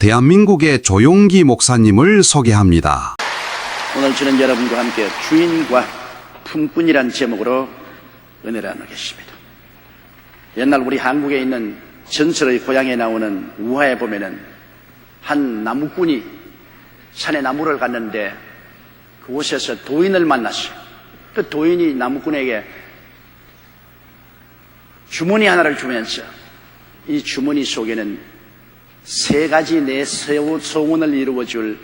대한민국의 조용기 목사님을 소개합니다. 오늘 저는 여러분과 함께 주인과 품꾼이란 제목으로 은혜를 나누겠습니다. 옛날 우리 한국에 있는 전설의 고향에 나오는 우화에 보면은 한 나무꾼이 산에 나무를 갔는데 그곳에서 도인을 만났어요. 그 도인이 나무꾼에게 주머니 하나를 주면서 이 주머니 속에는 세 가지 내 소원을 이루어줄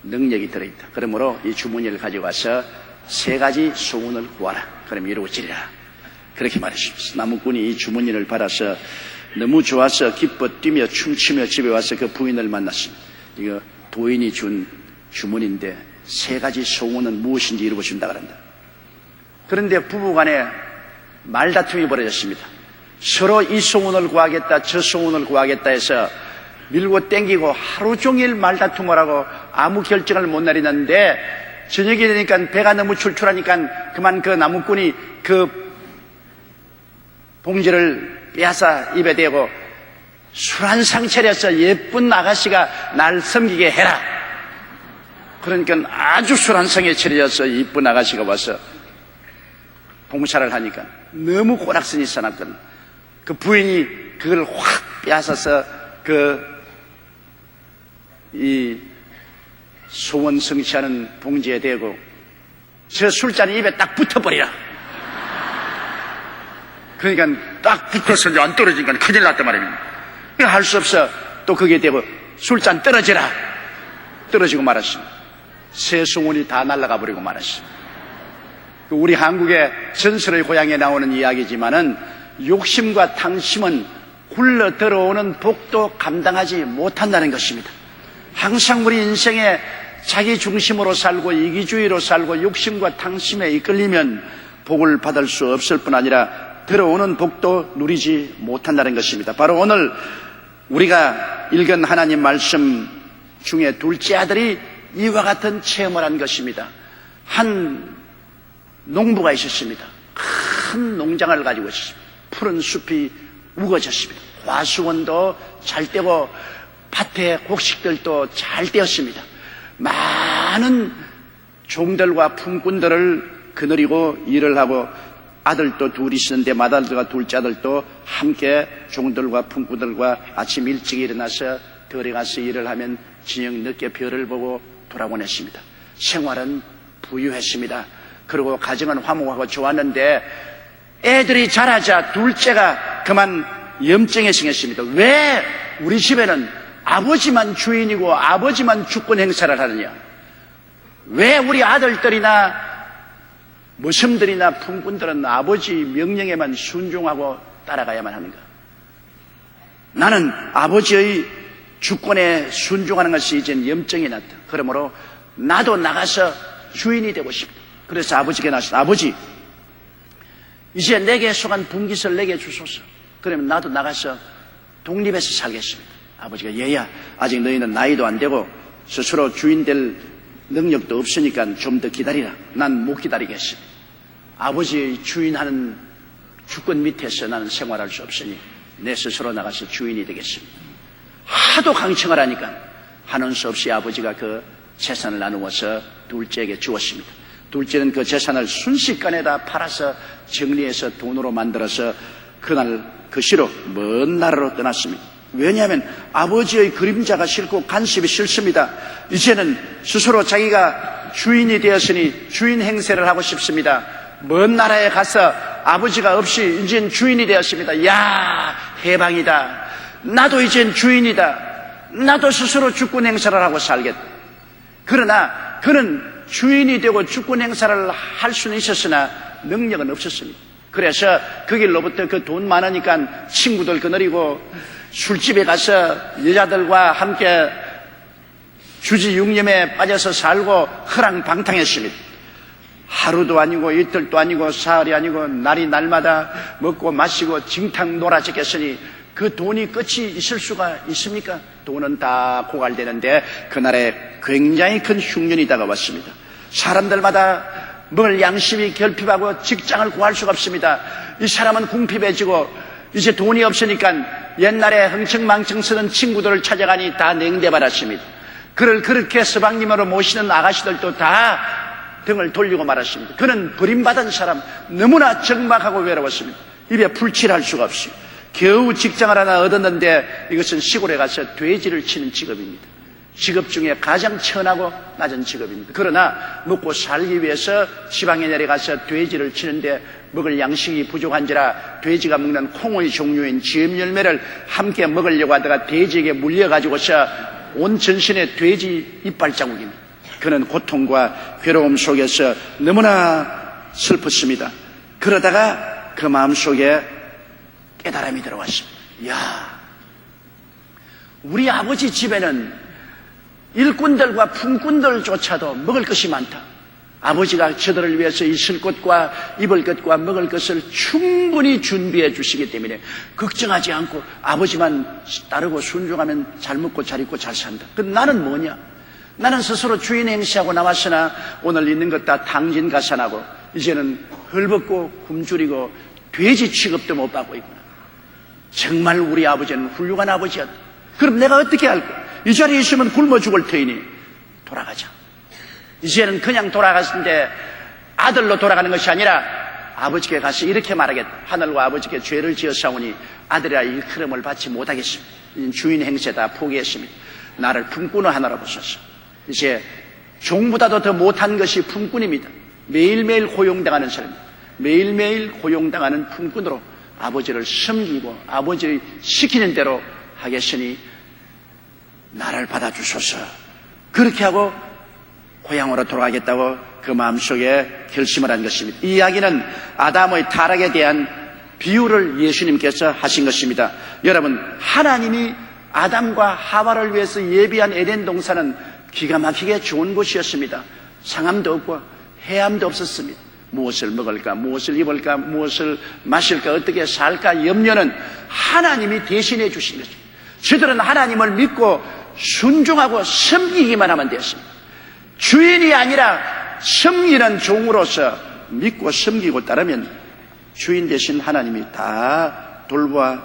능력이 들어있다. 그러므로 이 주머니를 가져가서 세 가지 소원을 구하라. 그럼 이루어지리라. 그렇게 말했습니다. 나무꾼이 이 주머니를 받아서 너무 좋아서 기뻐 뛰며 춤추며 집에 와서 그 부인을 만났습니다. 이거 도인이 준 주머니인데 세 가지 소원은 무엇인지 이루어준다 그런다. 그런데 부부간에 말다툼이 벌어졌습니다. 서로 이 소원을 구하겠다 저 소원을 구하겠다 해서 밀고 땡기고 하루 종일 말다툼을 하고 아무 결정을 못 내리는데 저녁이 되니까 배가 너무 출출하니까 그만 그 나무꾼이 그 봉지를 빼앗아 입에 대고 술 한 상 차려서 예쁜 아가씨가 날 섬기게 해라. 그러니까 아주 술 한 상에 차려서 예쁜 아가씨가 와서 봉사를 하니까 너무 꼬락선이 싸놨거든. 그 부인이 그걸 확 빼앗아서 이 소원 성취하는 봉지에 대고 저 술잔이 입에 딱 붙어버리라. 그러니까 딱 붙어서 이제 안 떨어지니까 큰일 났단 말입니다. 할 수 없어. 또 거기에 대고 술잔 떨어져라. 떨어지고 말았습니다. 새 소원이 다 날아가 버리고 말았습니다. 우리 한국의 전설의 고향에 나오는 이야기지만은 욕심과 탕심은 굴러 들어오는 복도 감당하지 못한다는 것입니다. 항상 우리 인생에 자기 중심으로 살고 이기주의로 살고 욕심과 탕심에 이끌리면 복을 받을 수 없을 뿐 아니라 들어오는 복도 누리지 못한다는 것입니다. 바로 오늘 우리가 읽은 하나님 말씀 중에 둘째 아들이 이와 같은 체험을 한 것입니다. 한 농부가 있었습니다. 큰 농장을 가지고 있었습니다. 푸른 숲이 우거졌습니다. 화수원도 잘 떼고 밭에 곡식들도 잘 떼었습니다. 많은 종들과 품꾼들을 거느리고 일을 하고 아들도 둘이 있었는데 맏아들과 둘째 아들도 함께 종들과 품꾼들과 아침 일찍 일어나서 들에 가서 일을 하면 저녁 늦게 별을 보고 돌아보냈습니다. 생활은 부유했습니다. 그리고 가정은 화목하고 좋았는데 애들이 자라자 둘째가 그만 염증에 생겼습니다. 왜 우리 집에는 아버지만 주인이고 아버지만 주권 행사를 하느냐? 왜 우리 아들들이나 모섬들이나 품꾼들은 아버지 명령에만 순종하고 따라가야만 하는가? 나는 아버지의 주권에 순종하는 것이 이젠 염증이 났다. 그러므로 나도 나가서 주인이 되고 싶다. 그래서 아버지께 나서 아버지 이제 내게 속한 분깃을 내게 주소서. 그러면 나도 나가서 독립해서 살겠습니다. 아버지가 얘야 아직 너희는 나이도 안 되고 스스로 주인 될 능력도 없으니까 좀 더 기다리라. 난 못 기다리겠어. 아버지의 주인하는 주권 밑에서 나는 생활할 수 없으니 내 스스로 나가서 주인이 되겠습니다. 하도 강청을 하니까 하는 수 없이 아버지가 그 재산을 나누어서 둘째에게 주었습니다. 둘째는 그 재산을 순식간에 다 팔아서 정리해서 돈으로 만들어서 그날 그 시로 먼 나라로 떠났습니다. 왜냐하면 아버지의 그림자가 싫고 간섭이 싫습니다. 이제는 스스로 자기가 주인이 되었으니 주인 행세를 하고 싶습니다. 먼 나라에 가서 아버지가 없이 이젠 주인이 되었습니다. 야, 해방이다. 나도 이젠 주인이다. 나도 스스로 주권 행사를 하고 살겠다. 그러나 그는 주인이 되고 주권 행사를 할 수는 있었으나 능력은 없었습니다. 그래서 그 길로부터 그 돈 많으니까 친구들 거느리고 술집에 가서 여자들과 함께 주지육념에 빠져서 살고 허랑방탕했습니다. 하루도 아니고 이틀도 아니고 사흘이 아니고 날이 날마다 먹고 마시고 징탕 놀아졌겠으니 그 돈이 끝이 있을 수가 있습니까? 돈은 다 고갈되는데 그날에 굉장히 큰 흉년이 다가왔습니다. 사람들마다 먹을 양심이 결핍하고 직장을 구할 수가 없습니다. 이 사람은 궁핍해지고 이제 돈이 없으니까 옛날에 흥청망청 쓰던 친구들을 찾아가니 다 냉대받았습니다. 그를 그렇게 서방님으로 모시는 아가씨들도 다 등을 돌리고 말았습니다. 그는 버림받은 사람, 너무나 적막하고 외로웠습니다. 입에 풀칠할 수가 없어요. 겨우 직장을 하나 얻었는데 이것은 시골에 가서 돼지를 치는 직업입니다. 직업 중에 가장 천하고 낮은 직업입니다. 그러나 먹고 살기 위해서 지방에 내려가서 돼지를 치는데 먹을 양식이 부족한지라 돼지가 먹는 콩의 종류인 지엄열매를 함께 먹으려고 하다가 돼지에게 물려가지고서 온 전신에 돼지 이빨 자국입니다. 그는 고통과 괴로움 속에서 너무나 슬펐습니다. 그러다가 그 마음속에 깨달음이 들어왔습니다. 야, 우리 아버지 집에는 일꾼들과 품꾼들조차도 먹을 것이 많다. 아버지가 저들을 위해서 있을 것과 입을 것과 먹을 것을 충분히 준비해 주시기 때문에 걱정하지 않고 아버지만 따르고 순종하면 잘 먹고 잘 입고 잘 산다. 그럼 나는 뭐냐? 나는 스스로 주인 행세하고 나왔으나 오늘 있는 것 다 당진가산하고 이제는 헐벗고 굶주리고 돼지 취급도 못 받고 있구나. 정말 우리 아버지는 훌륭한 아버지였다. 그럼 내가 어떻게 할까? 이 자리에 있으면 굶어 죽을 터이니 돌아가자. 이제는 그냥 돌아갔는데 아들로 돌아가는 것이 아니라 아버지께 가서 이렇게 말하겠다. 하늘과 아버지께 죄를 지었사오니 아들이라 일컬음을 받지 못하겠습니다. 주인 행세 다 포기했습니다. 나를 품꾼을 하나로 보소서. 이제 종보다도 더 못한 것이 품꾼입니다. 매일매일 고용당하는 사람, 매일매일 고용당하는 품꾼으로 아버지를 섬기고 아버지 시키는 대로 하겠으니 나를 받아주소서. 그렇게 하고 고향으로 돌아가겠다고 그 마음속에 결심을 한 것입니다. 이 이야기는 아담의 타락에 대한 비유를 예수님께서 하신 것입니다. 여러분, 하나님이 아담과 하와를 위해서 예비한 에덴 동산은 기가 막히게 좋은 곳이었습니다. 상함도 없고 해함도 없었습니다. 무엇을 먹을까, 무엇을 입을까, 무엇을 마실까, 어떻게 살까 염려는 하나님이 대신해 주신 것입니다. 저들은 하나님을 믿고 순종하고 섬기기만 하면 되었습니다. 주인이 아니라 섬기는 종으로서 믿고 섬기고 따르면 주인 대신 하나님이 다 돌보아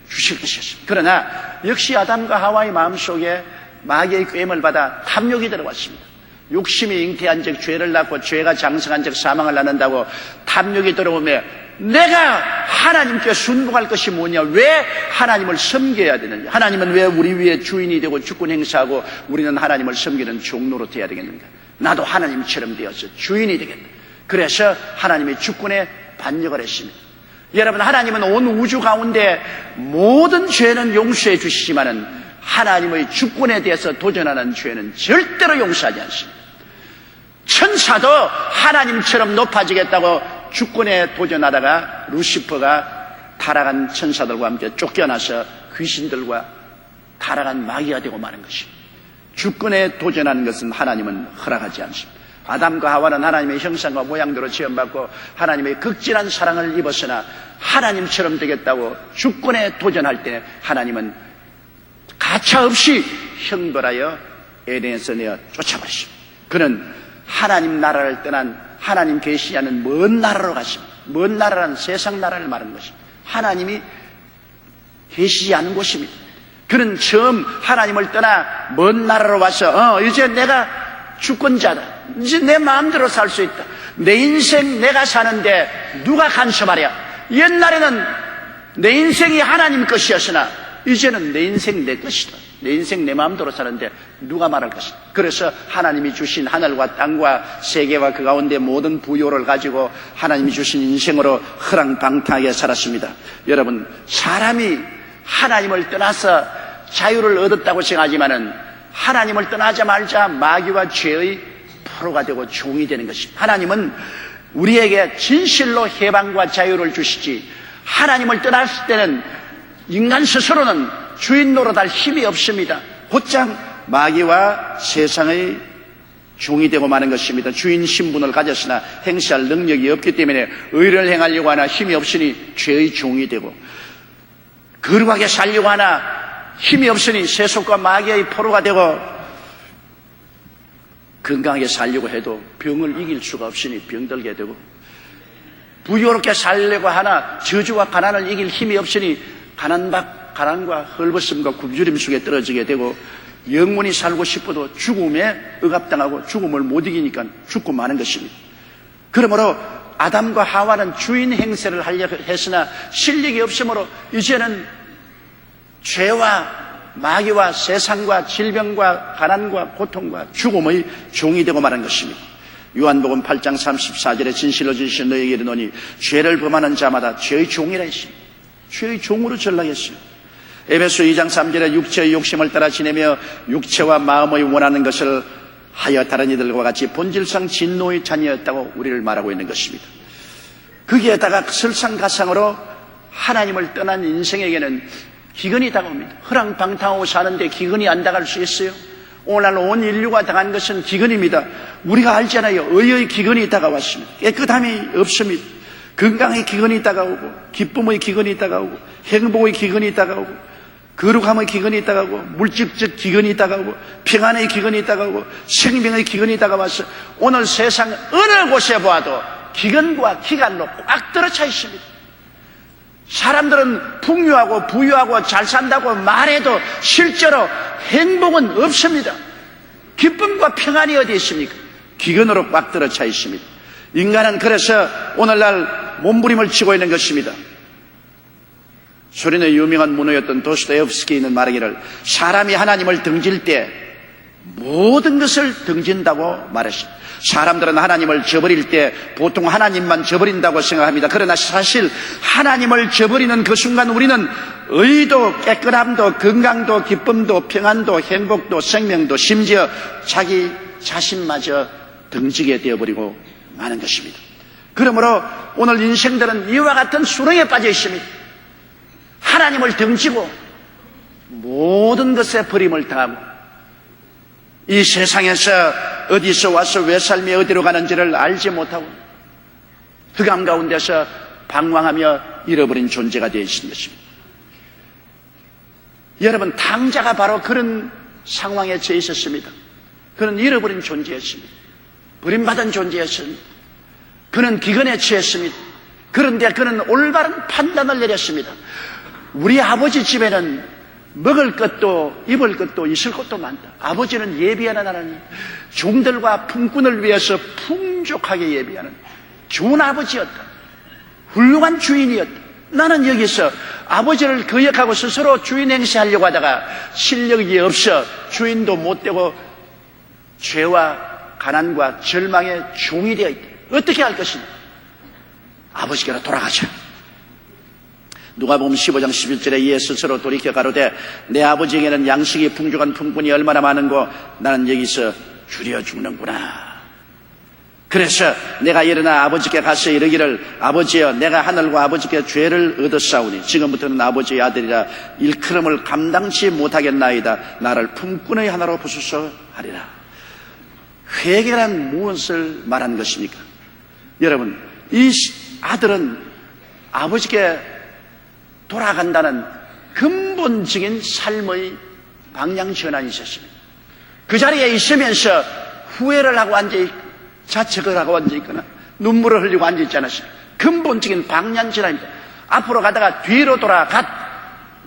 주실 것이었습니다. 그러나 역시 아담과 하와의 마음속에 마귀의 꾀임을 받아 탐욕이 들어왔습니다. 욕심이 잉태한 즉 죄를 낳고 죄가 장성한 즉 사망을 낳는다고 탐욕이 들어오며 내가 하나님께 순종할 것이 뭐냐? 왜 하나님을 섬겨야 되느냐? 하나님은 왜 우리 위에 주인이 되고 주권 행사하고 우리는 하나님을 섬기는 종로로 돼야 되겠는가? 나도 하나님처럼 되어서 주인이 되겠다. 그래서 하나님의 주권에 반역을 했습니다. 여러분, 하나님은 온 우주 가운데 모든 죄는 용서해 주시지만은 하나님의 주권에 대해서 도전하는 죄는 절대로 용서하지 않습니다. 천사도 하나님처럼 높아지겠다고 주권에 도전하다가 루시퍼가 타락한 천사들과 함께 쫓겨나서 귀신들과 타락한 마귀가 되고 마는 것입니다. 주권에 도전하는 것은 하나님은 허락하지 않습니다. 아담과 하와는 하나님의 형상과 모양대로 지음받고 하나님의 극진한 사랑을 입었으나 하나님처럼 되겠다고 주권에 도전할 때 하나님은 가차없이 형벌하여 에덴에서 내어 쫓아버리십니다. 그는 하나님 나라를 떠난 하나님 계시지 않은 먼 나라로 가십니다. 먼 나라란 세상 나라를 말하는 것입니다. 하나님이 계시지 않은 곳입니다. 그는 처음 하나님을 떠나 먼 나라로 와서 이제 내가 주권자다. 이제 내 마음대로 살 수 있다. 내 인생 내가 사는데 누가 간섭하랴. 옛날에는 내 인생이 하나님 것이었으나 이제는 내 인생 내 것이다. 내 인생 내 마음대로 사는데 누가 말할 것이다. 그래서 하나님이 주신 하늘과 땅과 세계와 그 가운데 모든 부요를 가지고 하나님이 주신 인생으로 허랑방탕하게 살았습니다. 여러분, 사람이 하나님을 떠나서 자유를 얻었다고 생각하지만은 하나님을 떠나자마자 마귀와 죄의 포로가 되고 종이 되는 것입니다. 하나님은 우리에게 진실로 해방과 자유를 주시지 하나님을 떠났을 때는 인간 스스로는 주인 노릇할 힘이 없습니다. 곧장 마귀와 세상의 종이 되고 마는 것입니다. 주인 신분을 가졌으나 행사할 능력이 없기 때문에 의를 행하려고 하나 힘이 없으니 죄의 종이 되고 거룩하게 살려고 하나 힘이 없으니 세속과 마귀의 포로가 되고 건강하게 살려고 해도 병을 이길 수가 없으니 병들게 되고 부유롭게 살려고 하나 저주와 가난을 이길 힘이 없으니 가난과 헐벗음과 굶주림 속에 떨어지게 되고 영원히 살고 싶어도 죽음에 억압당하고 죽음을 못 이기니까 죽고 마는 것입니다. 그러므로 아담과 하와는 주인 행세를 하려고 했으나 실력이 없으므로 이제는 죄와 마귀와 세상과 질병과 가난과 고통과 죽음의 종이 되고 말한 것입니다. 요한복음 8장 34절에 진실로 진실로 너희에게 이르노니 죄를 범하는 자마다 죄의 종이라 했습니다. 죄의 종으로 전락했어요. 에베소 2장 3절에 육체의 욕심을 따라 지내며 육체와 마음의 원하는 것을 하여 다른 이들과 같이 본질상 진노의 자녀였다고 우리를 말하고 있는 것입니다. 거기에다가 설상가상으로 하나님을 떠난 인생에게는 기근이 다가옵니다. 허랑방탕하고 사는데 기근이 안 다가올 수 있어요? 오늘날 온 인류가 당한 것은 기근입니다. 우리가 알잖아요. 의의 기근이 다가왔습니다. 깨끗함이 없습니다. 건강의 기근이 다가오고 기쁨의 기근이 다가오고 행복의 기근이 다가오고 거룩함의 기근이 다가오고 물질적 기근이 다가오고 평안의 기근이 다가오고 생명의 기근이 다가와서 오늘 세상 어느 곳에 보아도 기근과 기간로 꽉 들어차 있습니다. 사람들은 풍요하고 부유하고 잘 산다고 말해도 실제로 행복은 없습니다. 기쁨과 평안이 어디 있습니까? 기근으로 꽉 들어차 있습니다. 인간은 그래서 오늘날 몸부림을 치고 있는 것입니다. 소련의 유명한 문호였던 도스토옙스키는 말하기를 사람이 하나님을 등질 때 모든 것을 등진다고 말했습니다. 사람들은 하나님을 저버릴 때 보통 하나님만 저버린다고 생각합니다. 그러나 사실 하나님을 저버리는 그 순간 우리는 의도, 깨끗함도, 건강도, 기쁨도, 평안도, 행복도, 생명도, 심지어 자기 자신마저 등지게 되어버리고 마는 것입니다. 그러므로 오늘 인생들은 이와 같은 수렁에 빠져 있습니다. 하나님을 등지고 모든 것에 버림을 당하고 이 세상에서 어디서 와서 왜 삶이 어디로 가는지를 알지 못하고 흑암 가운데서 방황하며 잃어버린 존재가 되어 있는 것입니다. 여러분, 탕자가 바로 그런 상황에 처해 있었습니다. 그는 잃어버린 존재였습니다. 버림받은 존재였습니다. 그는 기근에 처했습니다. 그런데 그는 올바른 판단을 내렸습니다. 우리 아버지 집에는 먹을 것도 입을 것도 있을 것도 많다. 아버지는 예비하는 하나님, 종들과 품꾼을 위해서 풍족하게 예비하는 좋은 아버지였다. 훌륭한 주인이었다. 나는 여기서 아버지를 거역하고 스스로 주인 행세하려고 하다가 실력이 없어 주인도 못 되고 죄와 가난과 절망의 종이 되어 있다. 어떻게 할 것이냐? 아버지께로 돌아가자. 누가복음 15장 11절에 이에 스스로 돌이켜 가로되 내 아버지에게는 양식이 풍족한 품꾼이 얼마나 많은고 나는 여기서 줄여 죽는구나. 그래서 내가 일어나 아버지께 가서 이르기를 아버지여 내가 하늘과 아버지께 죄를 얻었사오니 지금부터는 아버지의 아들이라 일컬음을 감당치 못하겠나이다. 나를 품꾼의 하나로 부수소 하리라. 회개란 무엇을 말하는 것입니까? 여러분, 이 아들은 아버지께 돌아간다는 근본적인 삶의 방향 전환이 있었습니다. 그 자리에 있으면서 후회를 하고 앉아있고 자책을 하고 앉아있거나 눈물을 흘리고 앉아있지 않았습니다. 근본적인 방향 전환입니다. 앞으로 가다가 뒤로 돌아갔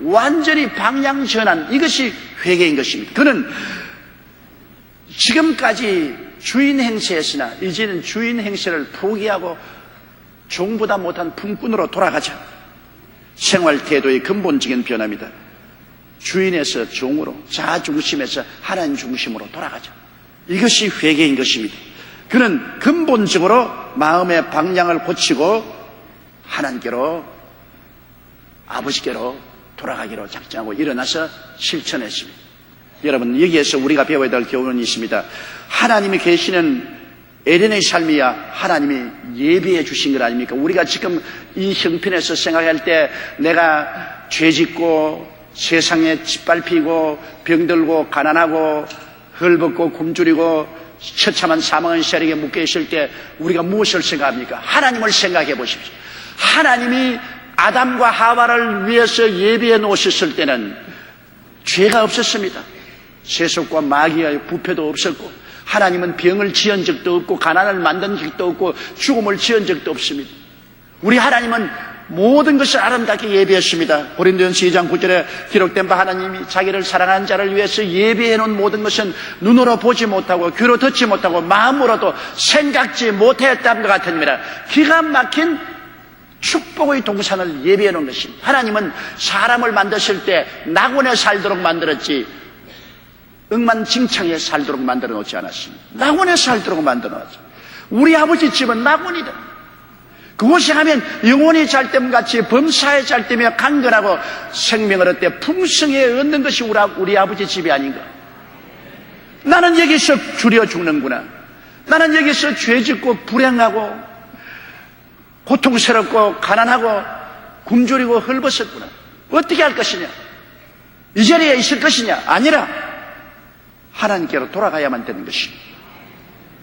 완전히 방향 전환, 이것이 회개인 것입니다. 그는 지금까지 주인 행세였으나 이제는 주인 행세를 포기하고 종보다 못한 품꾼으로 돌아가자. 생활 태도의 근본적인 변화입니다. 주인에서 종으로, 자중심에서 하나님 중심으로 돌아가자. 이것이 회개인 것입니다. 그는 근본적으로 마음의 방향을 고치고 하나님께로, 아버지께로 돌아가기로 작정하고 일어나서 실천했습니다. 여러분, 여기에서 우리가 배워야 될 교훈이 있습니다. 하나님이 계시는 에덴의 삶이야 하나님이 예비해 주신 것 아닙니까? 우리가 지금 이 형편에서 생각할 때 내가 죄짓고 세상에 짓밟히고 병들고 가난하고 헐벗고 굶주리고 처참한 사망의 세력에 묶여 있을 때 우리가 무엇을 생각합니까? 하나님을 생각해 보십시오. 하나님이 아담과 하와를 위해서 예비해 놓으셨을 때는 죄가 없었습니다. 세속과 마귀의 부패도 없었고 하나님은 병을 지은 적도 없고 가난을 만든 적도 없고 죽음을 지은 적도 없습니다. 우리 하나님은 모든 것을 아름답게 예비했습니다. 고린도전서 2장 9절에 기록된 바 하나님이 자기를 사랑하는 자를 위해서 예비해 놓은 모든 것은 눈으로 보지 못하고 귀로 듣지 못하고 마음으로도 생각지 못했다는 것 같습니다. 기가 막힌 축복의 동산을 예비해 놓은 것입니다. 하나님은 사람을 만드실 때 낙원에 살도록 만들었지 억만징창에 살도록 만들어 놓지 않았습니다. 낙원에 살도록 만들어 놨죠. 우리 아버지 집은 낙원이다. 그곳에 하면 영혼이 잘됨같이 범사에 잘되며 강건하고 생명을 얻되 풍성에 얻는 것이 우리 아버지 집이 아닌가. 나는 여기서 줄여 죽는구나. 나는 여기서 죄짓고 불행하고 고통스럽고 가난하고 굶주리고 헐벗었구나. 어떻게 할 것이냐? 이 자리에 있을 것이냐? 아니라 하나님께로 돌아가야만 되는 것입니다.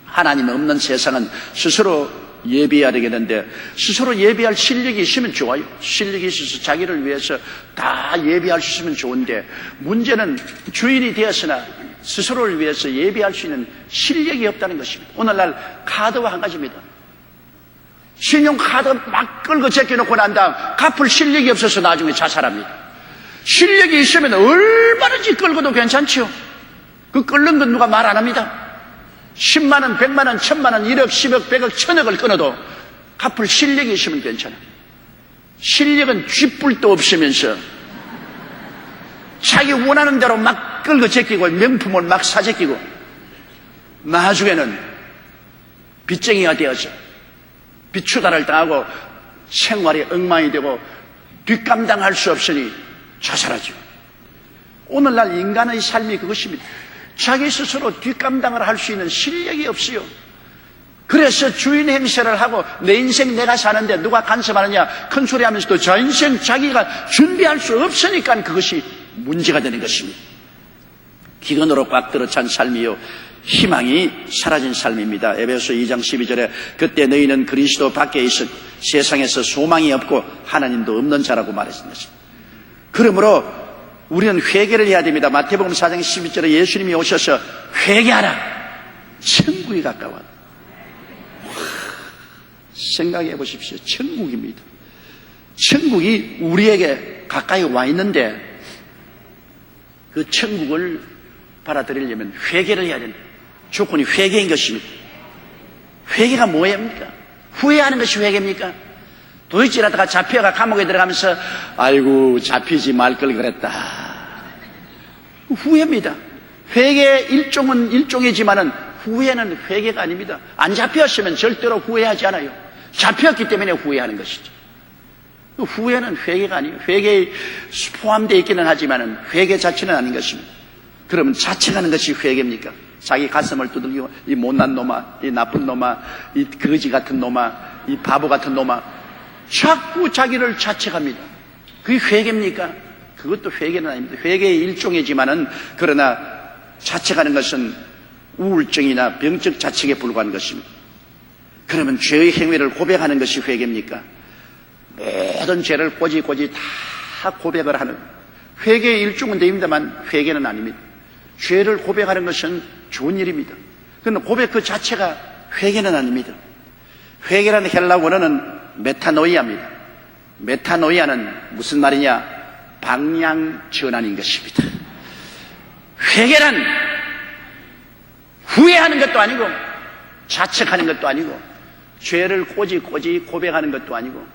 하나님 없는 세상은 스스로 예비해야 되겠는데 스스로 예비할 실력이 있으면 좋아요. 실력이 있어서 자기를 위해서 다 예비할 수 있으면 좋은데 문제는 주인이 되었으나 스스로를 위해서 예비할 수 있는 실력이 없다는 것입니다. 오늘날 카드와 한 가지입니다. 신용카드 막 끌고 제껴놓고 난 다음 갚을 실력이 없어서 나중에 자살합니다. 실력이 있으면 얼마든지 끌고도 괜찮지요. 그 끓는 건 누가 말 안 합니다. 10만 원, 100만 원, 1000만 원, 1억, 10억, 100억, 1000억을 끊어도 갚을 실력이 있으면 괜찮아. 실력은 쥐뿔도 없으면서 자기 원하는 대로 막 끌고 제끼고 명품을 막 사제끼고 나중에는 빚쟁이가 되어서 빚추달을 당하고 생활이 엉망이 되고 뒷감당할 수 없으니 자살하죠. 오늘날 인간의 삶이 그것입니다. 자기 스스로 뒷감당을 할 수 있는 실력이 없어요. 그래서 주인 행세를 하고 내 인생 내가 사는데 누가 간섭하느냐 큰 소리 하면서도 저 인생 자기가 준비할 수 없으니까 그것이 문제가 되는 것입니다. 기근으로 꽉 들어찬 삶이요 희망이 사라진 삶입니다. 에베소 2장 12절에 그때 너희는 그리스도 밖에 있어 세상에서 소망이 없고 하나님도 없는 자라고 말했습니다. 그러므로 우리는 회개를 해야 됩니다. 마태복음 4장 12절에 예수님이 오셔서 회개하라. 천국이 가까워. 생각해 보십시오. 천국입니다. 천국이 우리에게 가까이 와 있는데 그 천국을 받아들이려면 회개를 해야 된다. 조건이 회개인 것입니다. 회개가 뭐입니까? 후회하는 것이 회개입니까? 도둑질하다가 잡혀가 감옥에 들어가면서 아이고 잡히지 말 걸 그랬다. 후회입니다. 회개의 일종은 일종이지만은 후회는 회개가 아닙니다. 안 잡혔으면 절대로 후회하지 않아요. 잡혔기 때문에 후회하는 것이죠. 후회는 회개가 아니에요. 회개에 포함되어 있기는 하지만은 회개 자체는 아닌 것입니다. 그러면 자책하는 것이 회개입니까? 자기 가슴을 두들기고 이 못난 놈아, 이 나쁜 놈아, 이 거지 같은 놈아, 이 바보 같은 놈아 자꾸 자기를 자책합니다. 그게 회개입니까? 그것도 회개는 아닙니다. 회개의 일종이지만은 그러나 자책하는 것은 우울증이나 병적 자책에 불과한 것입니다. 그러면 죄의 행위를 고백하는 것이 회개입니까? 모든 죄를 꼬지꼬지 다 고백을 하는 회개의 일종은 됩니다만 회개는 아닙니다. 죄를 고백하는 것은 좋은 일입니다. 그런데 고백 그 자체가 회개는 아닙니다. 회개라는 헬라 원어는 메타노이아입니다. 메타노이아는 무슨 말이냐? 방향 전환인 것입니다. 회개란 후회하는 것도 아니고 자책하는 것도 아니고 죄를 꼬지꼬지 고백하는 것도 아니고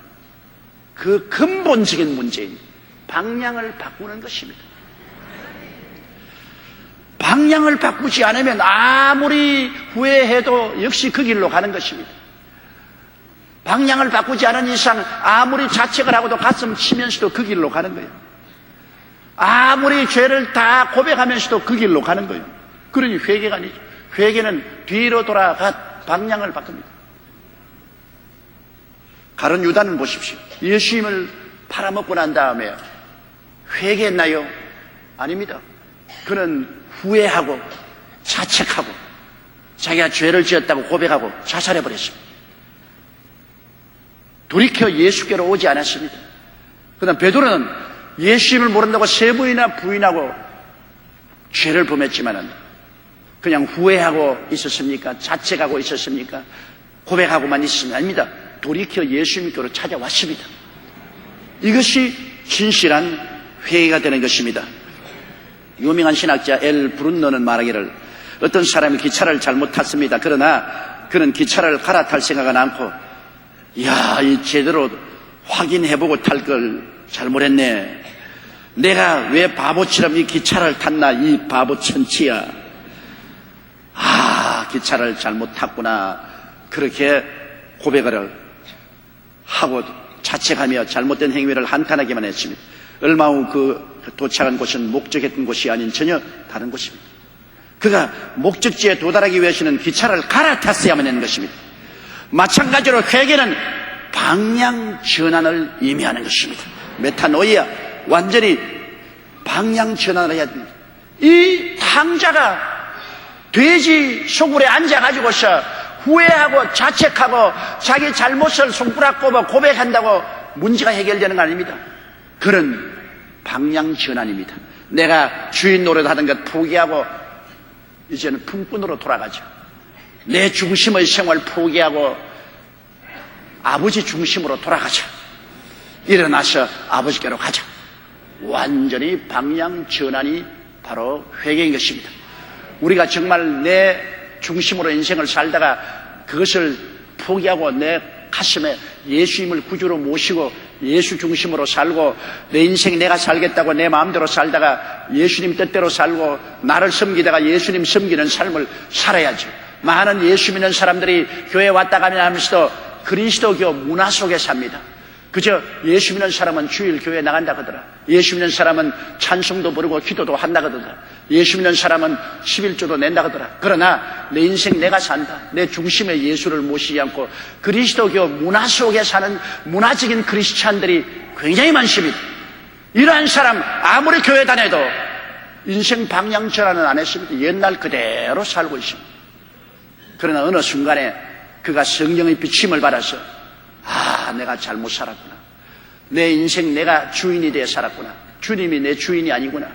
그 근본적인 문제인 방향을 바꾸는 것입니다. 방향을 바꾸지 않으면 아무리 후회해도 역시 그 길로 가는 것입니다. 방향을 바꾸지 않은 이상 아무리 자책을 하고도 가슴 치면서도 그 길로 가는 거예요. 아무리 죄를 다 고백하면서도 그 길로 가는 거예요. 그러니 회개가 아니죠. 회개는 뒤로 돌아가 방향을 바꿉니다. 가룟 유다는 보십시오. 예수님을 팔아먹고 난 다음에 회개했나요? 아닙니다. 그는 후회하고 자책하고 자기가 죄를 지었다고 고백하고 자살해버렸습니다. 돌이켜 예수께로 오지 않았습니다. 그다음 베드로는 예수님을 모른다고 3번이나 부인하고 죄를 범했지만은 그냥 후회하고 있었습니까? 자책하고 있었습니까? 고백하고만 있었습니다. 아닙니다. 돌이켜 예수 믿기로 찾아왔습니다. 이것이 진실한 회개가 되는 것입니다. 유명한 신학자 엘 브룬너는 말하기를 어떤 사람이 기차를 잘못 탔습니다. 그러나 그는 기차를 갈아탈 생각은 않고 이 제대로 확인해보고 탈 걸 잘못했네. 내가 왜 바보처럼 이 기차를 탔나, 이 바보 천치야. 기차를 잘못 탔구나. 그렇게 고백을 하고 자책하며 잘못된 행위를 한탄하기만 했습니다. 얼마 후 그 도착한 곳은 목적했던 곳이 아닌 전혀 다른 곳입니다. 그가 목적지에 도달하기 위해서는 기차를 갈아탔어야만 하는 것입니다. 마찬가지로 회개는 방향 전환을 의미하는 것입니다. 메타노이아, 완전히 방향 전환을 해야 됩니다. 이 탕자가 돼지 소굴에 앉아가지고서 후회하고 자책하고 자기 잘못을 손가락 꼽아 고백한다고 문제가 해결되는 거 아닙니다. 그런 방향 전환입니다. 내가 주인 노릇하던 것 포기하고 이제는 품꾼으로 돌아가죠. 내 중심의 생활 포기하고 아버지 중심으로 돌아가자. 일어나서 아버지께로 가자. 완전히 방향 전환이 바로 회개인 것입니다. 우리가 정말 내 중심으로 인생을 살다가 그것을 포기하고 내 가슴에 예수님을 구주로 모시고 예수 중심으로 살고 내 인생 내가 살겠다고 내 마음대로 살다가 예수님 뜻대로 살고 나를 섬기다가 예수님 섬기는 삶을 살아야죠. 많은 예수 믿는 사람들이 교회 왔다 가면 하면서도 그리스도교 문화 속에 삽니다. 그저 예수 믿는 사람은 주일 교회 나간다 하더라. 예수 믿는 사람은 찬송도 부르고 기도도 한다 하더라. 예수 믿는 사람은 11조도 낸다 하더라. 그러나 내 인생 내가 산다. 내 중심에 예수를 모시지 않고 그리스도교 문화 속에 사는 문화적인 크리스찬들이 굉장히 많습니다. 이러한 사람 아무리 교회 다녀도 인생 방향 전환은 안 했습니다. 옛날 그대로 살고 있습니다. 그러나 어느 순간에 그가 성령의 비침을 받아서 내가 잘못 살았구나. 내 인생 내가 주인이 되어 살았구나. 주님이 내 주인이 아니구나.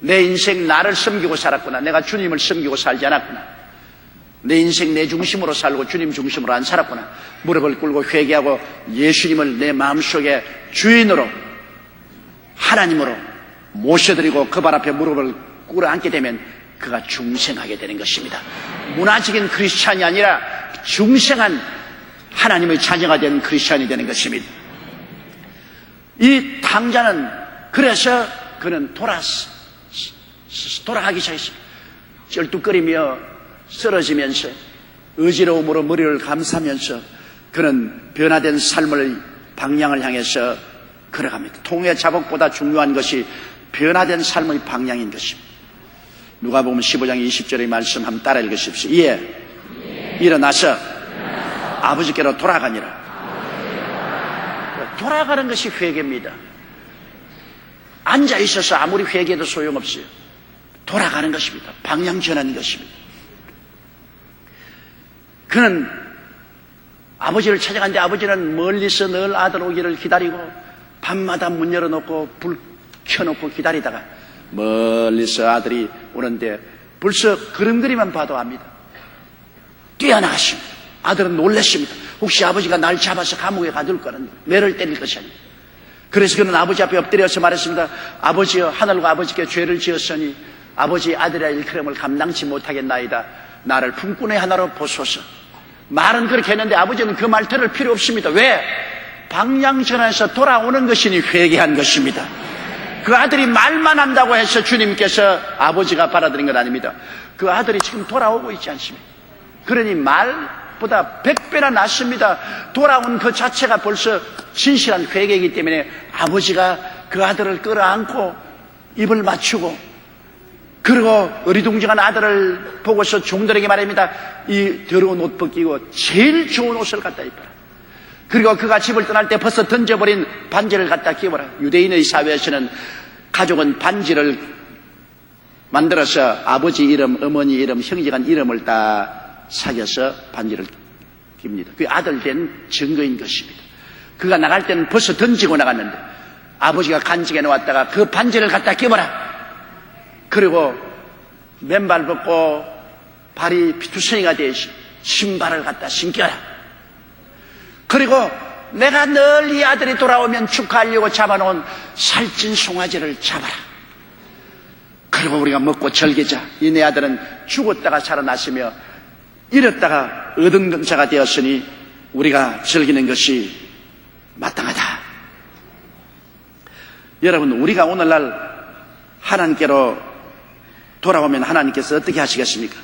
내 인생 나를 섬기고 살았구나. 내가 주님을 섬기고 살지 않았구나. 내 인생 내 중심으로 살고 주님 중심으로 안 살았구나. 무릎을 꿇고 회개하고 예수님을 내 마음속에 주인으로 하나님으로 모셔드리고 그 발 앞에 무릎을 꿇어 앉게 되면 그가 중생하게 되는 것입니다. 문화적인 크리스찬이 아니라 중생한 하나님의 자녀가 된 크리스찬이 되는 것입니다. 이 탕자는 그래서 그는 돌아가기 시작했습니다. 쩔뚝거리며 쓰러지면서 어지러움으로 머리를 감싸면서 그는 변화된 삶의 방향을 향해서 걸어갑니다. 통의 자복보다 중요한 것이 변화된 삶의 방향인 것입니다. 누가복음 15장 20절의 말씀 한번 따라 읽으십시오. 이에 일어나서 아버지께로 돌아가니라. 돌아가는 것이 회개입니다. 앉아있어서 아무리 회개해도 소용없어요. 돌아가는 것입니다. 방향 전환인 것입니다. 그는 아버지를 찾아갔는데 아버지는 멀리서 늘 아들 오기를 기다리고 밤마다 문 열어놓고 불 켜놓고 기다리다가 멀리서 아들이 오는데 벌써 걸음걸이만 봐도 압니다. 뛰어나가십니다. 아들은 놀랐습니다. 혹시 아버지가 날 잡아서 감옥에 가둘 거는 매를 때릴 것이 아닙니다. 그래서 그는 아버지 앞에 엎드려서 말했습니다. 아버지여, 하늘과 아버지께 죄를 지었으니 아버지 아들의 일컬음을 감당치 못하겠나이다. 나를 품꾼의 하나로 보소서. 말은 그렇게 했는데 아버지는 그 말 들을 필요 없습니다. 왜? 방향 전환해서 돌아오는 것이니 회개한 것입니다. 그 아들이 말만 한다고 해서 주님께서 아버지가 받아들인 건 아닙니다. 그 아들이 지금 돌아오고 있지 않습니까? 그러니 말보다 100배나 낫습니다. 돌아온 그 자체가 벌써 진실한 회개이기 때문에 아버지가 그 아들을 끌어안고 입을 맞추고 그리고 어리둥절한 아들을 보고서 종들에게 말합니다. 이 더러운 옷 벗기고 제일 좋은 옷을 갖다 입어라. 그리고 그가 집을 떠날 때 벌써 던져버린 반지를 갖다 끼워라. 유대인의 사회에서는 가족은 반지를 만들어서 아버지 이름, 어머니 이름, 형제간 이름을 다 사겨서 반지를 깁니다. 그게 아들 된 증거인 것입니다. 그가 나갈 때는 벌써 던지고 나갔는데 아버지가 간직해 놓았다가 그 반지를 갖다 끼워라. 그리고 맨발 벗고 발이 피투성이가 되어 신발을 갖다 신겨라. 그리고 내가 늘 이 아들이 돌아오면 축하하려고 잡아놓은 살찐 송아지를 잡아라. 그리고 우리가 먹고 즐기자. 이 내 아들은 죽었다가 살아났으며 잃었다가 얻은 자가 되었으니 우리가 즐기는 것이 마땅하다. 여러분, 우리가 오늘날 하나님께로 돌아오면 하나님께서 어떻게 하시겠습니까?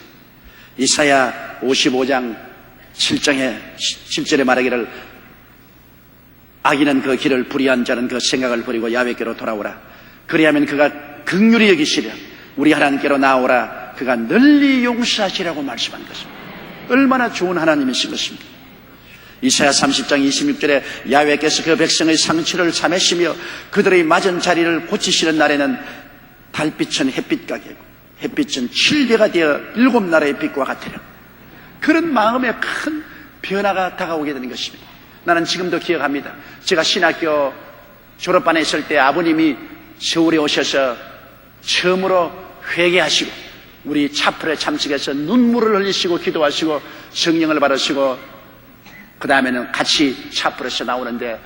이사야 55장 7절에 말하기를 악인은 그 길을 불의한 자는 그 생각을 버리고 야훼께로 돌아오라. 그리하면 그가 긍휼히 여기시려 우리 하나님께로 나오라. 그가 널리 용서하시라고 말씀한 것입니다. 얼마나 좋은 하나님이신 것입니다. 이사야 30장 26절에 야훼께서 그 백성의 상처를 참으시며 그들의 맞은 자리를 고치시는 날에는 달빛은 햇빛과 같고 햇빛은 칠배가 되어 일곱 나라의 빛과 같으려. 그런 마음에 큰 변화가 다가오게 되는 것입니다. 나는 지금도 기억합니다. 제가 신학교 졸업반에 있을 때 아버님이 서울에 오셔서 처음으로 회개하시고 우리 차플에 참석해서 눈물을 흘리시고 기도하시고 성령을 받으시고 그 다음에는 같이 차플에서 나오는데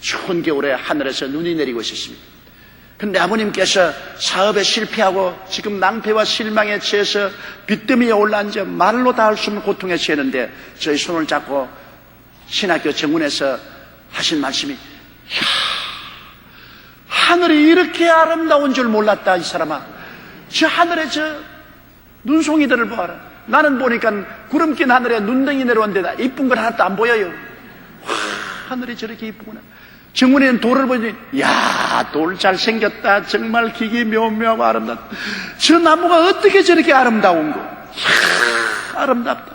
추운 겨울에 하늘에서 눈이 내리고 있었습니다. 그런데 아버님께서 사업에 실패하고 지금 낭패와 실망에 취해서 빚더미에 올라앉아 말로 다 할 수 없는 고통에 취했는데 저희 손을 잡고 신학교 정문에서 하신 말씀이, 이야, 하늘이 이렇게 아름다운 줄 몰랐다. 이 사람아, 저 하늘에 저 눈송이들을 보아라. 나는 보니까 구름 낀 하늘에 눈덩이 내려오는데 이쁜 건 하나도 안 보여요. 와, 하늘이 저렇게 이쁘구나. 정문에는 돌을 보니, 야, 돌 잘생겼다. 정말 기기 묘묘하고 아름답다. 저 나무가 어떻게 저렇게 아름다운고. 이야, 아름답다.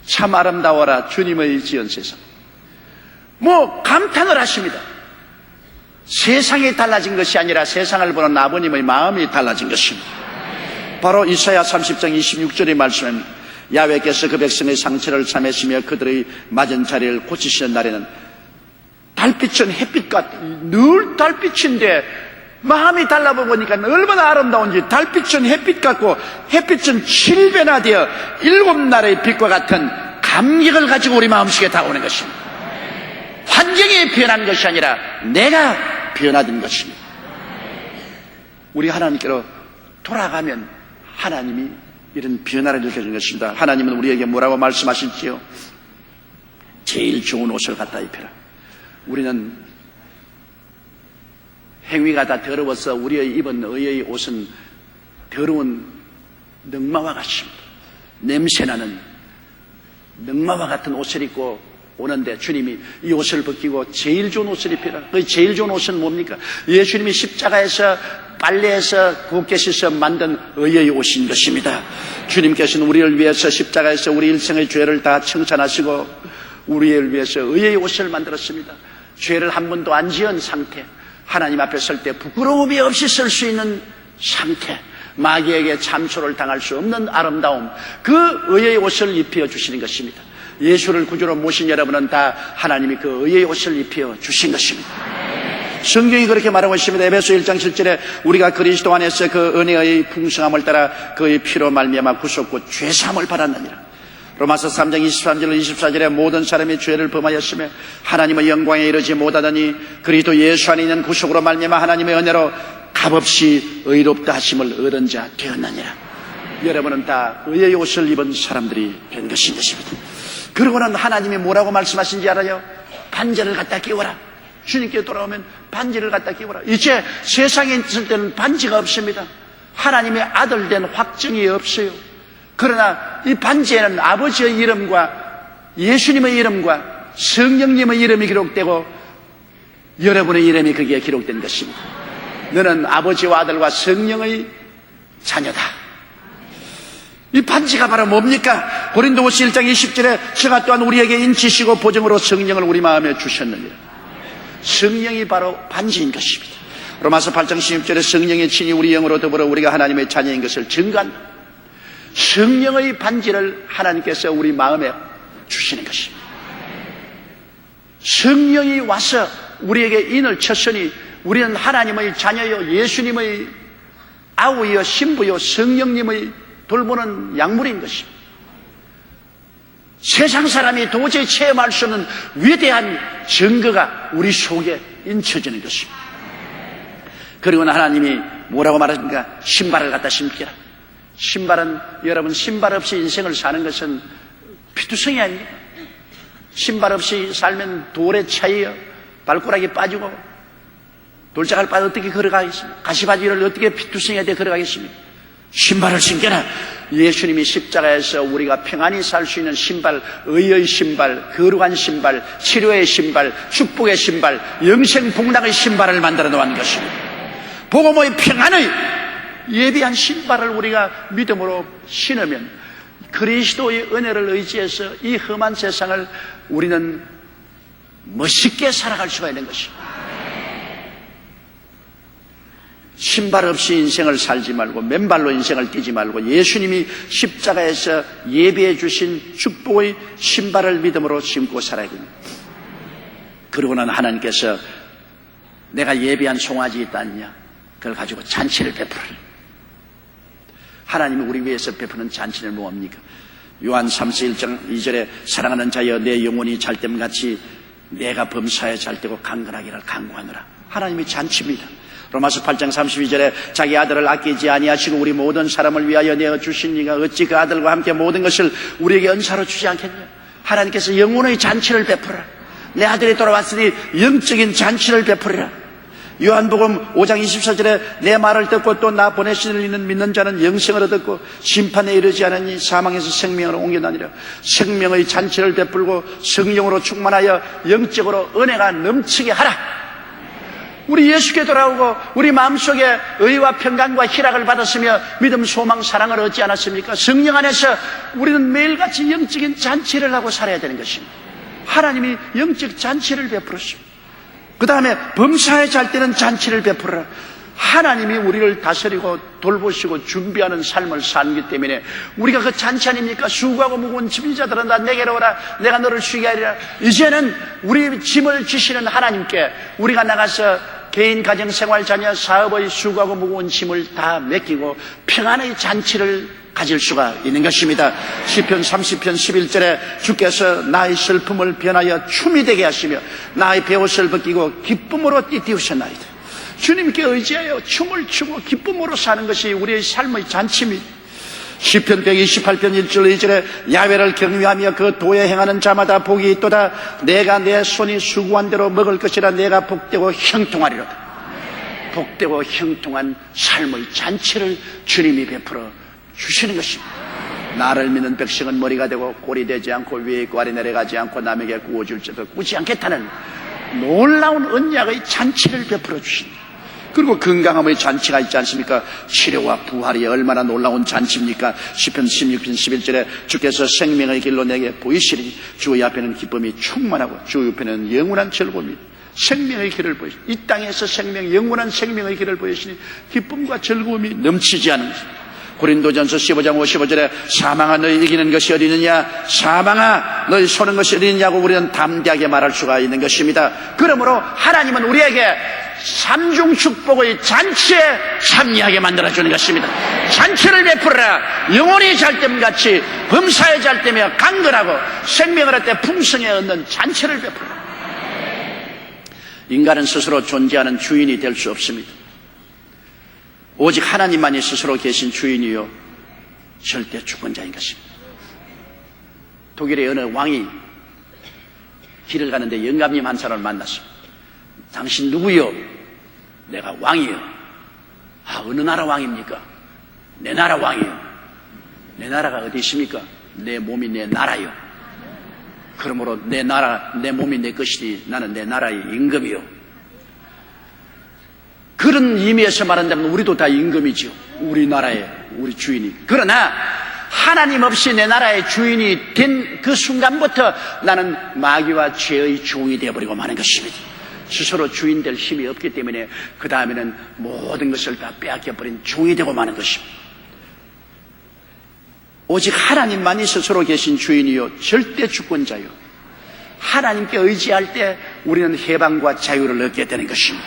참 아름다워라 주님의 지은 세상. 뭐 감탄을 하십니다. 세상이 달라진 것이 아니라 세상을 보는 아버님의 마음이 달라진 것입니다. 바로 이사야 30장 26절의 말씀은 야훼께서 그 백성의 상처를 참으시며 그들의 맞은 자리를 고치시는 날에는 달빛은 햇빛과 늘 달빛인데 마음이 달라보니까 얼마나 아름다운지. 달빛은 햇빛 같고 햇빛은 7배나 되어 일곱 나라의 빛과 같은 감격을 가지고 우리 마음속에 다가오는 것입니다. 환경이 변한 것이 아니라 내가 변화된 것입니다. 우리 하나님께로 돌아가면 하나님이 이런 변화를 일으켜주는 것입니다. 하나님은 우리에게 뭐라고 말씀하실지요? 제일 좋은 옷을 갖다 입혀라. 우리는 행위가 다 더러워서 우리의 입은 의의 옷은 더러운 능마와 같습니다. 냄새나는 능마와 같은 옷을 입고 오는데 주님이 이 옷을 벗기고 제일 좋은 옷을 입혀라. 그 제일 좋은 옷은 뭡니까? 예수님이 십자가에서 빨래해서 곱게 씻어 만든 의의 옷인 것입니다. 주님께서는 우리를 위해서 십자가에서 우리 일생의 죄를 다 청산하시고 우리를 위해서 의의 옷을 만들었습니다. 죄를 한 번도 안 지은 상태, 하나님 앞에 설 때 부끄러움이 없이 설 수 있는 상태, 마귀에게 참소를 당할 수 없는 아름다움, 그 의의 옷을 입혀 주시는 것입니다. 예수를 구주로 모신 여러분은 다 하나님이 그 의의 옷을 입혀 주신 것입니다. 성경이 그렇게 말하고 있습니다. 에베소 1장 7절에 우리가 그리스도 안에서 그 은혜의 풍성함을 따라 그의 피로 말미암아 구속고 죄사함을 받았느니라. 로마서 3장 23절 24절에 모든 사람이 죄를 범하였으며 하나님의 영광에 이르지 못하더니 그리스도 예수 안에 있는 구속으로 말미암아 하나님의 은혜로 값없이 의롭다 하심을 얻은 자 되었느니라. 여러분은 다 의의 옷을 입은 사람들이 된 것인 것입니다. 그러고는 하나님이 뭐라고 말씀하신지 알아요? 반지를 갖다 끼워라. 주님께 돌아오면 반지를 갖다 끼워라. 이제 세상에 있을 때는 반지가 없습니다. 하나님의 아들 된 확증이 없어요. 그러나 이 반지에는 아버지의 이름과 예수님의 이름과 성령님의 이름이 기록되고 여러분의 이름이 거기에 기록된 것입니다. 너는 아버지와 아들과 성령의 자녀다. 이 반지가 바로 뭡니까? 고린도후서 1장 20절에 저가 또한 우리에게 인치시고 보증으로 성령을 우리 마음에 주셨느니라. 성령이 바로 반지인 것입니다. 로마서 8장 16절에 성령의 친히 우리 영으로 더불어 우리가 하나님의 자녀인 것을 증거한다. 성령의 반지를 하나님께서 우리 마음에 주시는 것입니다. 성령이 와서 우리에게 인을 쳤으니 우리는 하나님의 자녀요 예수님의 아우여 신부요 성령님의 돌보는 약물인 것입니다. 세상 사람이 도저히 체험할 수 없는 위대한 증거가 우리 속에 인쳐지는 것입니다. 그리고는 하나님이 뭐라고 말하십니까? 신발을 갖다 신기라. 신발은, 여러분, 신발 없이 인생을 사는 것은 피투성이 아닙니다. 신발 없이 살면 돌에 차이어 발가락이 빠지고 돌짝을 빠져 어떻게 걸어가겠습니까? 가시바지를 어떻게 피투성이에 대해 걸어가겠습니까? 신발을 신겨라. 예수님이 십자가에서 우리가 평안히 살 수 있는 신발, 의의 신발, 거룩한 신발, 치료의 신발, 축복의 신발, 영생 복락의 신발을 만들어 놓은 것입니다. 복음의 평안의 예비한 신발을 우리가 믿음으로 신으면 그리스도의 은혜를 의지해서 이 험한 세상을 우리는 멋있게 살아갈 수가 있는 것입니다. 신발 없이 인생을 살지 말고 맨발로 인생을 뛰지 말고 예수님이 십자가에서 예비해 주신 축복의 신발을 믿음으로 신고 살아야 됩니다. 그러고는 하나님께서 내가 예비한 송아지 있다 않냐? 그걸 가지고 잔치를 베풀어라. 하나님이 우리 위해서 베푸는 잔치는 뭐합니까? 요한 3서 1장 2절에 사랑하는 자여 내 영혼이 잘됨같이 내가 범사에 잘되고 강건하기를 간구하노라. 하나님이 잔치입니다. 로마서 8장 32절에 자기 아들을 아끼지 아니하시고 우리 모든 사람을 위하여 내어 주신 이가 어찌 그 아들과 함께 모든 것을 우리에게 은사로 주지 않겠냐? 하나님께서 영혼의 잔치를 베풀어라. 내 아들이 돌아왔으니 영적인 잔치를 베풀어라. 요한복음 5장 24절에 내 말을 듣고 또 나 보내신 이는 믿는 자는 영생을 얻었고 심판에 이르지 않으니 사망에서 생명으로 옮겨다니라. 생명의 잔치를 베풀고 성령으로 충만하여 영적으로 은혜가 넘치게 하라. 우리 예수께 돌아오고 우리 마음속에 의와 평강과 희락을 받았으며 믿음, 소망, 사랑을 얻지 않았습니까? 성령 안에서 우리는 매일같이 영적인 잔치를 하고 살아야 되는 것입니다. 하나님이 영적 잔치를 베풀었습니다. 그 다음에 범사에 잘 때는 잔치를 베풀어라. 하나님이 우리를 다스리고 돌보시고 준비하는 삶을 살기 때문에 우리가 그 잔치 아닙니까? 수고하고 무거운 짐진 자들은 다 내게로 오라. 내가 너를 쉬게 하리라. 이제는 우리 짐을 지시는 하나님께 우리가 나가서 개인, 가정, 생활, 자녀, 사업의 수고하고 무거운 짐을 다 맡기고 평안의 잔치를 가질 수가 있는 것입니다. 시편 30편 11절에 주께서 나의 슬픔을 변하여 춤이 되게 하시며 나의 베옷을 벗기고 기쁨으로 띠띠우셨나이다. 주님께 의지하여 춤을 추고 기쁨으로 사는 것이 우리의 삶의 잔치입니다. 시편 128편 1절 2절에 야훼를 경외하며 그 도에 행하는 자마다 복이 있도다. 내가 내 손이 수고한 대로 먹을 것이라. 내가 복되고 형통하리로다. 복되고 형통한 삶의 잔치를 주님이 베풀어 주시는 것입니다. 나를 믿는 백성은 머리가 되고 골이 되지 않고 위에 있고 아래 내려가지 않고 남에게 구워줄 자도 꾸지 않겠다는 놀라운 언약의 잔치를 베풀어 주십니다. 그리고 건강함의 잔치가 있지 않습니까? 치료와 부활이 얼마나 놀라운 잔치입니까? 시편 16편 11절에 주께서 생명의 길로 내게 보이시리니 주 앞에는 기쁨이 충만하고 주 옆에는 영원한 즐거움이 생명의 길을 보이시니 이 땅에서 영원한 생명의 길을 보이시니 기쁨과 즐거움이 넘치지 않은 것입니다. 고린도전서 15장 55절에 사망아 너희 이기는 것이 어디 있느냐? 사망아 너희 소는 것이 어디 있느냐고 우리는 담대하게 말할 수가 있는 것입니다. 그러므로 하나님은 우리에게 삼중 축복의 잔치에 참여하게 만들어주는 것입니다. 잔치를 베풀어라. 영혼이 잘됨같이 범사에 잘되며 강건하고 생명을 얻되 풍성에 얻는 잔치를 베풀어라. 인간은 스스로 존재하는 주인이 될 수 없습니다. 오직 하나님만이 스스로 계신 주인이요 절대 주권자인 것입니다. 독일의 어느 왕이 길을 가는데 영감님 한 사람을 만났습니다. 당신 누구요? 내가 왕이요. 아, 어느 나라 왕입니까? 내 나라 왕이요. 내 나라가 어디 있습니까? 내 몸이 내 나라요. 그러므로 내 나라, 내 몸이 내 것이니 나는 내 나라의 임금이요. 그런 의미에서 말한다면 우리도 다 임금이죠. 우리나라의 우리 주인이. 그러나 하나님 없이 내 나라의 주인이 된 그 순간부터 나는 마귀와 죄의 종이 되어버리고 마는 것입니다. 스스로 주인 될 힘이 없기 때문에 그 다음에는 모든 것을 다 빼앗겨버린 종이 되고 마는 것입니다. 오직 하나님만이 스스로 계신 주인이요 절대 주권자요. 하나님께 의지할 때 우리는 해방과 자유를 얻게 되는 것입니다.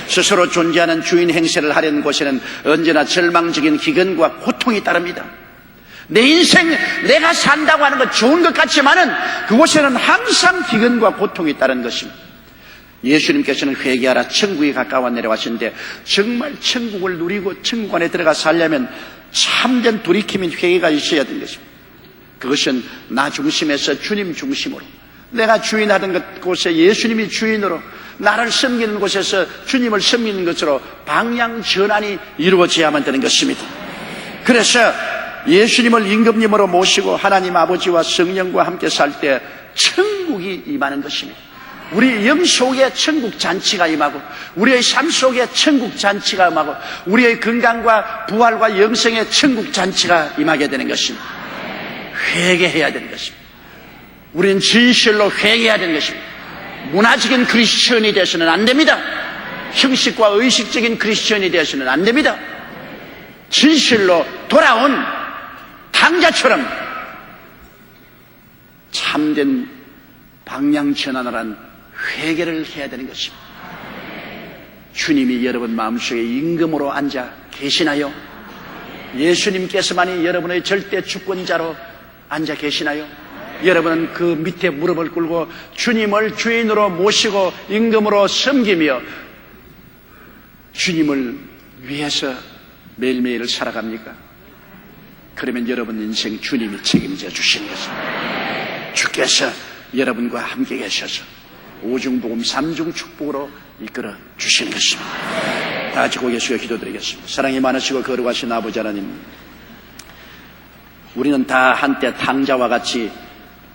스스로 존재하는 주인 행세를 하려는 곳에는 언제나 절망적인 기근과 고통이 따릅니다. 내 인생 내가 산다고 하는 것 좋은 것 같지만은 그곳에는 항상 기근과 고통이 있다는 것입니다. 예수님께서는 회개하라 천국이 가까워 내려가시는데 정말 천국을 누리고 천국 안에 들어가 살려면 참된 돌이킴인 회개가 있어야 되는 것입니다. 그것은 나 중심에서 주님 중심으로, 내가 주인하던 곳에 예수님이 주인으로, 나를 섬기는 곳에서 주님을 섬기는 것으로 방향 전환이 이루어져야만 되는 것입니다. 그래서 예수님을 임금님으로 모시고 하나님 아버지와 성령과 함께 살 때 천국이 임하는 것입니다. 우리 영 속에 천국 잔치가 임하고, 우리의 삶 속에 천국 잔치가 임하고, 우리의 건강과 부활과 영생의 천국 잔치가 임하게 되는 것입니다. 회개해야 되는 것입니다. 우리는 진실로 회개해야 되는 것입니다. 문화적인 크리스천이 되어서는 안 됩니다. 형식과 의식적인 크리스천이 되어서는 안 됩니다. 진실로 돌아온 탕자처럼 참된 방향 전환을 한 회개를 해야 되는 것입니다. 주님이 여러분 마음속에 임금으로 앉아 계시나요? 예수님께서만이 여러분의 절대 주권자로 앉아 계시나요? 여러분은 그 밑에 무릎을 꿇고 주님을 주인으로 모시고 임금으로 섬기며 주님을 위해서 매일매일을 살아갑니까? 그러면 여러분 인생 주님이 책임져 주시는 것입니다. 주께서 여러분과 함께 계셔서 오중복음 삼중 축복으로 이끌어 주시는 것입니다. 다 같이 고개 숙여 기도드리겠습니다. 사랑이 많으시고 거룩하신 아버지 하나님, 우리는 다 한때 탕자와 같이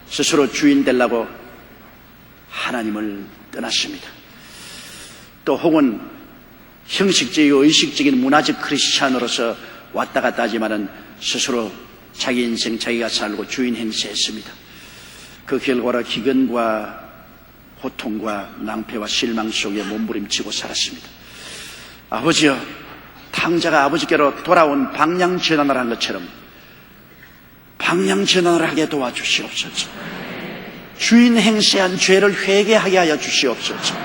스스로 주인 되려고 하나님을 떠났습니다. 또 혹은 형식적이고 의식적인 문화적 크리스찬으로서 왔다 갔다 하지만은 스스로 자기 인생 자기가 살고 주인 행세했습니다. 그 결과로 기근과 고통과 낭패와 실망 속에 몸부림치고 살았습니다. 아버지여, 탕자가 아버지께로 돌아온 방향 전환을 한 것처럼 방향 전환을 하게 도와주시옵소서. 주인 행세한 죄를 회개하게 하여 주시옵소서.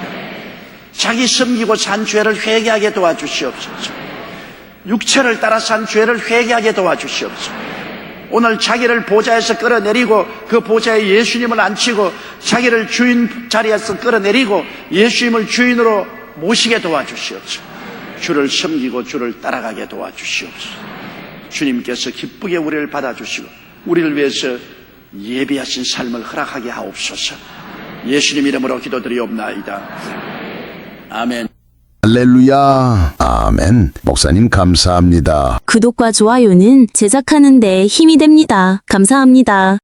자기 섬기고 산 죄를 회개하게 도와주시옵소서. 육체를 따라 산 죄를 회개하게 도와주시옵소서. 오늘 자기를 보좌에서 끌어내리고 그 보좌에 예수님을 앉히고 자기를 주인 자리에서 끌어내리고 예수님을 주인으로 모시게 도와주시옵소서. 주를 섬기고 주를 따라가게 도와주시옵소서. 주님께서 기쁘게 우리를 받아주시고 우리를 위해서 예비하신 삶을 허락하게 하옵소서. 예수님 이름으로 기도드리옵나이다. 아멘. 할렐루야. 아멘. 목사님 감사합니다. 구독과 좋아요는 제작하는 데 힘이 됩니다. 감사합니다.